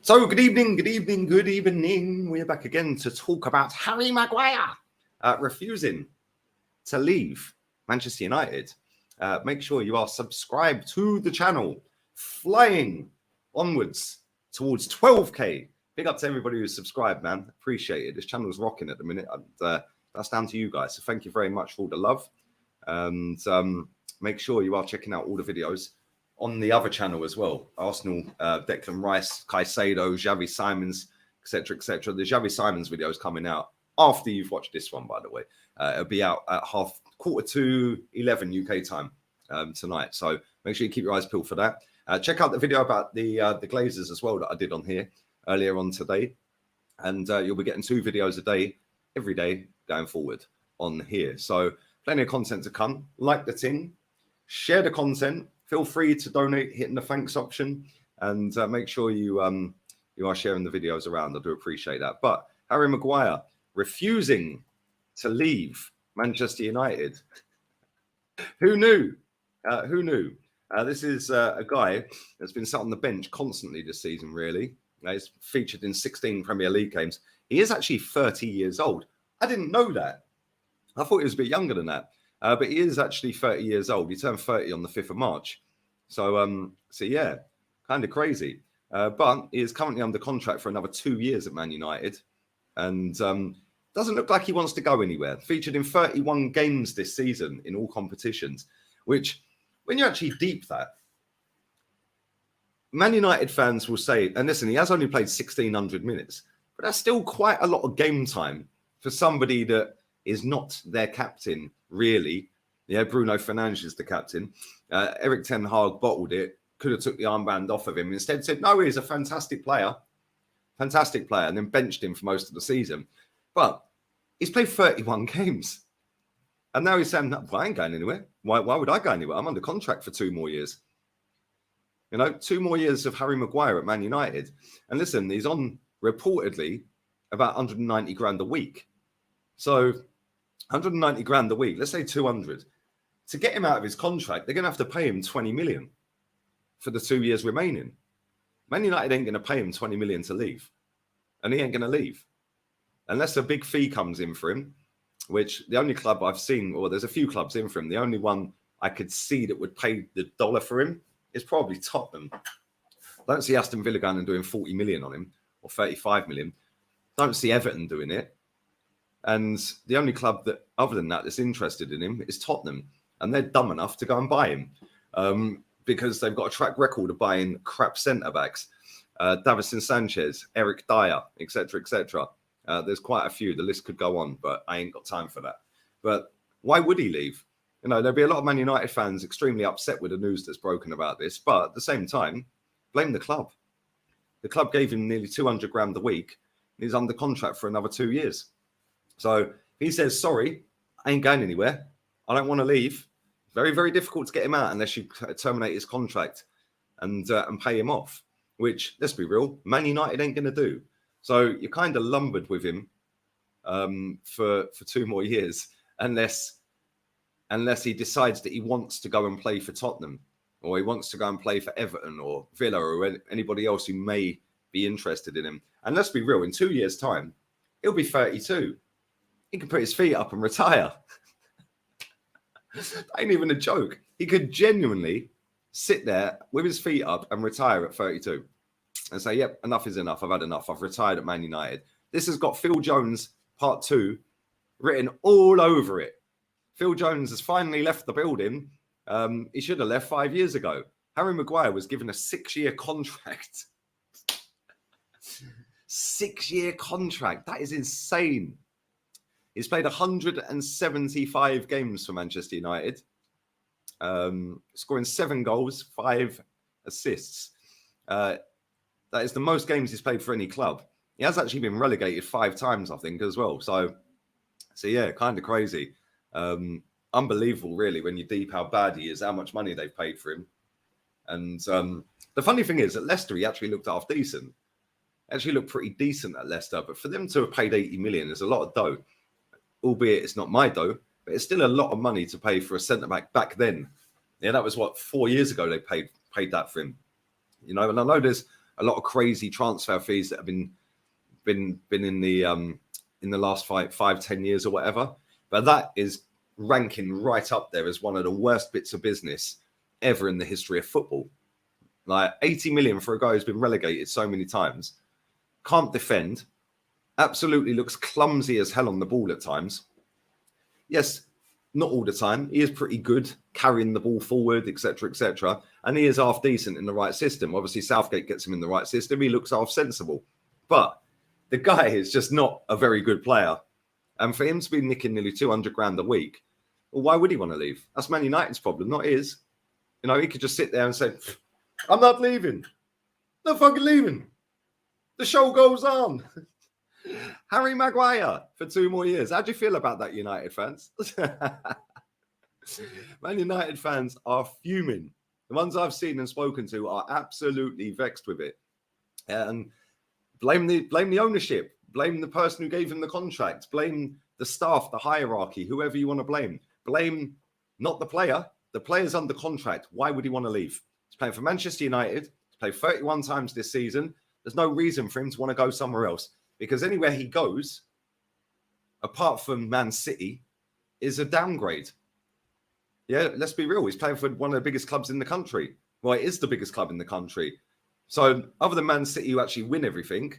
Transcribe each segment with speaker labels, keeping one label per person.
Speaker 1: So, good evening, good evening, good evening. We're back again to talk about Harry Maguire refusing to leave Manchester United. Make sure you are subscribed to the channel, flying onwards towards 12K. Big up to everybody who's subscribed, man. Appreciate it. This channel is rocking at the minute. And, that's down to you guys. So thank you very much for all the love. And make sure you are checking out all the videos on the other channel as well. Arsenal, Declan Rice, Caicedo, Xavi Simons, etc., etc. The Xavi Simons video is coming out after you've watched this one, by the way. It'll be out at 11:15 UK time tonight. So make sure you keep your eyes peeled for that. Check out the video about the Glazers as well that I did on here earlier on today. And you'll be getting 2 videos a day, every day going forward on here. So plenty of content to come. Like the thing, share the content. Feel free to donate, hitting the thanks option, and make sure you are sharing the videos around. I do appreciate that. But Harry Maguire refusing to leave Manchester United. Who knew? Who knew? This is a guy that's been sat on the bench constantly this season, really. He's featured in 16 Premier League games. He is actually 30 years old. I didn't know that. I thought he was a bit younger than that. But he is actually 30 years old. He turned 30 on the 5th of March. So yeah, kind of crazy. But he is currently under contract for another 2 years at Man United. And doesn't look like he wants to go anywhere. Featured in 31 games this season in all competitions, which, when you actually deep that, Man United fans will say, and listen, he has only played 1,600 minutes, but that's still quite a lot of game time for somebody that is not their captain, really. Yeah, Bruno Fernandes is the captain. Eric Ten Hag bottled it, could have took the armband off of him. Instead said, no, he's a fantastic player, and then benched him for most of the season. But he's played 31 games. And now he's saying, no, I ain't going anywhere. Why would I go anywhere? I'm under contract for 2 more years. 2 more years of Harry Maguire at Man United. And listen, he's on reportedly about 190 grand a week. So 190 grand a week, let's say 200. To get him out of his contract, they're going to have to pay him 20 million for the 2 years remaining. Man United ain't going to pay him 20 million to leave. And he ain't going to leave. Unless a big fee comes in for him, which the only club I've seen, or there's a few clubs in for him, the only one I could see that would pay the dollar for him is probably Tottenham. I don't see Aston Villa going and doing 40 million on him, or 35 million. Don't see Everton doing it. And the only club that, other than that, that's interested in him is Tottenham. And they're dumb enough to go and buy him because they've got a track record of buying crap centre-backs. Davison Sanchez, Eric Dyer, etc., etc. There's quite a few. The list could go on, but I ain't got time for that. But why would he leave? There'll be a lot of Man United fans extremely upset with the news that's broken about this. But at the same time, blame the club. The club gave him nearly 200 grand a week. And he's under contract for another 2 years. So he says, sorry, I ain't going anywhere. I don't want to leave. Very, very difficult to get him out unless you terminate his contract and pay him off, which, let's be real, Man United ain't going to do. So you're kind of lumbered with him for 2 more years, unless he decides that he wants to go and play for Tottenham, or he wants to go and play for Everton or Villa or anybody else who may be interested in him. And let's be real, in 2 years' time, he'll be 32. He can put his feet up and retire. That ain't even a joke. He could genuinely sit there with his feet up and retire at 32 and say, yep, enough is enough. I've had enough. I've retired at Man United. This has got Phil Jones Part 2 written all over it. Phil Jones has finally left the building. He should have left 5 years ago. Harry Maguire was given a 6-year contract. 6-year contract. That is insane. He's played 175 games for Manchester United, scoring 7 goals, 5 assists. That is the most games he's played for any club. He has actually been relegated 5 times, I think, as well. So yeah, kind of crazy. Unbelievable, really, when you deep how bad he is, how much money they've paid for him. And the funny thing is, at Leicester, he actually looked half decent. Actually looked pretty decent at Leicester. But for them to have paid 80 million is a lot of dough. Albeit it's not my dough, but it's still a lot of money to pay for a centre-back back then. Yeah, that was 4 years ago they paid that for him. And I know there's a lot of crazy transfer fees that have been in the last 5-10 years or whatever. But that is ranking right up there as one of the worst bits of business ever in the history of football. Like 80 million for a guy who's been relegated so many times, can't defend, absolutely looks clumsy as hell on the ball at times. Yes, not all the time. He is pretty good carrying the ball forward, etc., etc. And he is half decent in the right system. Obviously, Southgate gets him in the right system. He looks half sensible. But the guy is just not a very good player. And for him to be nicking nearly 200 grand a week, well, why would he want to leave? That's Man United's problem, not his. You know, he could just sit there and say, I'm not leaving. Not fucking leaving. The show goes on. Harry Maguire for 2 more years. How do you feel about that, United fans? Man United fans are fuming. The ones I've seen and spoken to are absolutely vexed with it. And blame the ownership. Blame the person who gave him the contract. Blame the staff, the hierarchy, whoever you want to blame. Blame not the player. The player's under contract. Why would he want to leave? He's playing for Manchester United. He's played 31 times this season. There's no reason for him to want to go somewhere else, because anywhere he goes, apart from Man City, is a downgrade. Yeah, let's be real. He's playing for one of the biggest clubs in the country. Well, it is the biggest club in the country. So other than Man City, who actually win everything,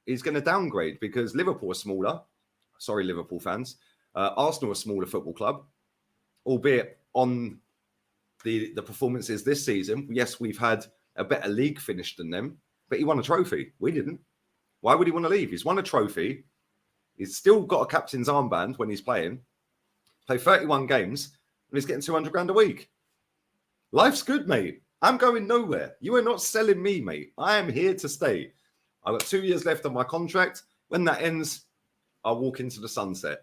Speaker 1: he's going to downgrade because Liverpool are smaller. Sorry, Liverpool fans. Arsenal are a smaller football club, albeit on the performances this season. Yes, we've had a better league finish than them, but he won a trophy. We didn't. Why would he want to leave? He's won a trophy. He's still got a captain's armband when he's playing. Play 31 games, and he's getting 200 grand a week. Life's good, mate. I'm going nowhere. You are not selling me, mate. I am here to stay. I've got 2 years left on my contract. When that ends, I'll walk into the sunset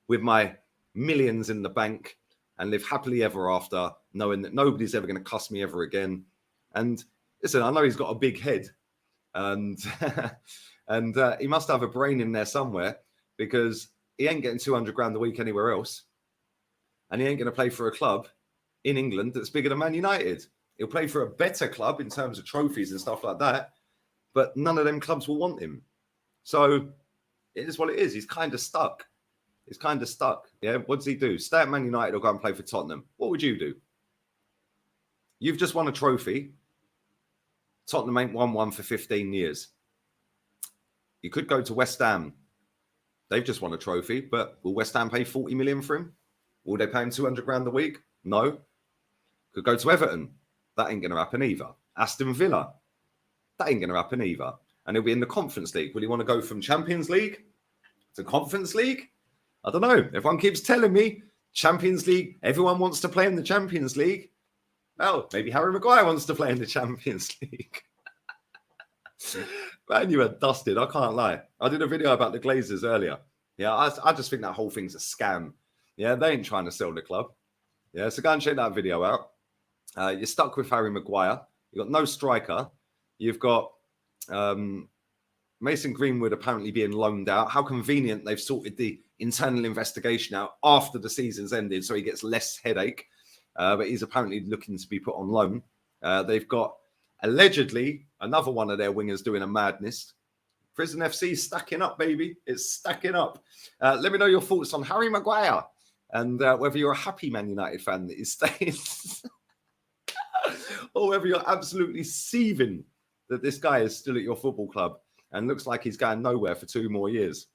Speaker 1: with my millions in the bank and live happily ever after, knowing that nobody's ever going to cuss me ever again. And listen, I know he's got a big head, and and he must have a brain in there somewhere, because he ain't getting 200 grand a week anywhere else, and he ain't going to play for a club in England that's bigger than Man United. He'll play for a better club in terms of trophies and stuff like that, but none of them clubs will want him. So it is what it is. He's kind of stuck. He's kind of stuck. Yeah. What does he do? Stay at Man United or go and play for Tottenham? What would you do? You've just won a trophy. Tottenham ain't won one for 15 years. You could go to West Ham. They've just won a trophy, but will West Ham pay 40 million for him? Will they pay him 200 grand a week? No. Could go to Everton. That ain't going to happen either. Aston Villa. That ain't going to happen either. And he'll be in the Conference League. Will he want to go from Champions League to Conference League? I don't know. Everyone keeps telling me Champions League, everyone wants to play in the Champions League. Well, maybe Harry Maguire wants to play in the Champions League. Man, you are dusted. I can't lie. I did a video about the Glazers earlier. Yeah, I just think that whole thing's a scam. Yeah, they ain't trying to sell the club. Yeah, so go and check that video out. You're stuck with Harry Maguire. You've got no striker. You've got Mason Greenwood apparently being loaned out. How convenient they've sorted the internal investigation out after the season's ended, so he gets less headache. But he's apparently looking to be put on loan. They've got allegedly another one of their wingers doing a madness. Prison FC stacking up, baby. It's stacking up. Let me know your thoughts on Harry Maguire and whether you're a happy Man United fan that is staying or whether you're absolutely seething that this guy is still at your football club and looks like he's going nowhere for 2 more years.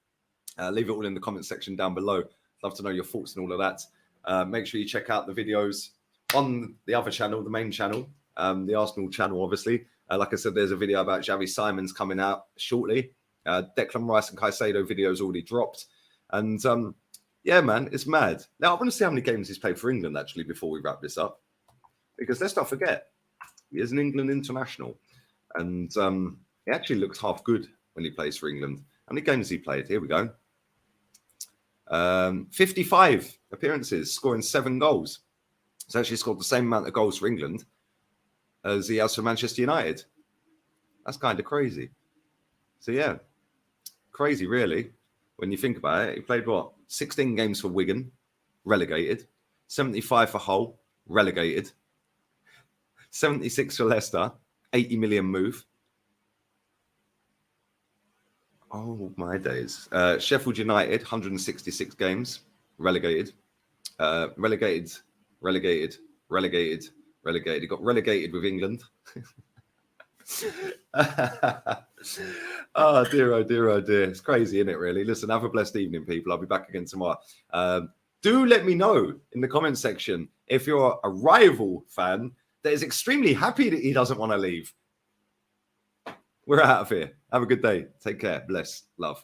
Speaker 1: Leave it all in the comment section down below. Love to know your thoughts and all of that. Make sure you check out the videos on the other channel, the main channel, the Arsenal channel, obviously. Like I said, there's a video about Xavi Simons coming out shortly. Declan Rice and Caicedo videos already dropped. And yeah, man, it's mad. Now, I want to see how many games he's played for England, actually, before we wrap this up. Because let's not forget, he is an England international. And he actually looks half good when he plays for England. How many games has he played? Here we go. 55 appearances, scoring 7 goals. He's actually scored the same amount of goals for England as he has for Manchester United. That's kind of crazy. So, yeah, crazy, really, when you think about it. He played, 16 games for Wigan, relegated. 75 for Hull, relegated. 76 for Leicester, 80 million move. Oh, my days. Sheffield United, 166 games, relegated. Relegated. It got relegated with England. Oh dear, oh dear, oh dear. It's crazy, isn't it, really? Listen, have a blessed evening, people. I'll be back again tomorrow. Do let me know in the comment section if you're a rival fan that is extremely happy that he doesn't want to leave. We're out of here. Have a good day. Take care. Bless. Love.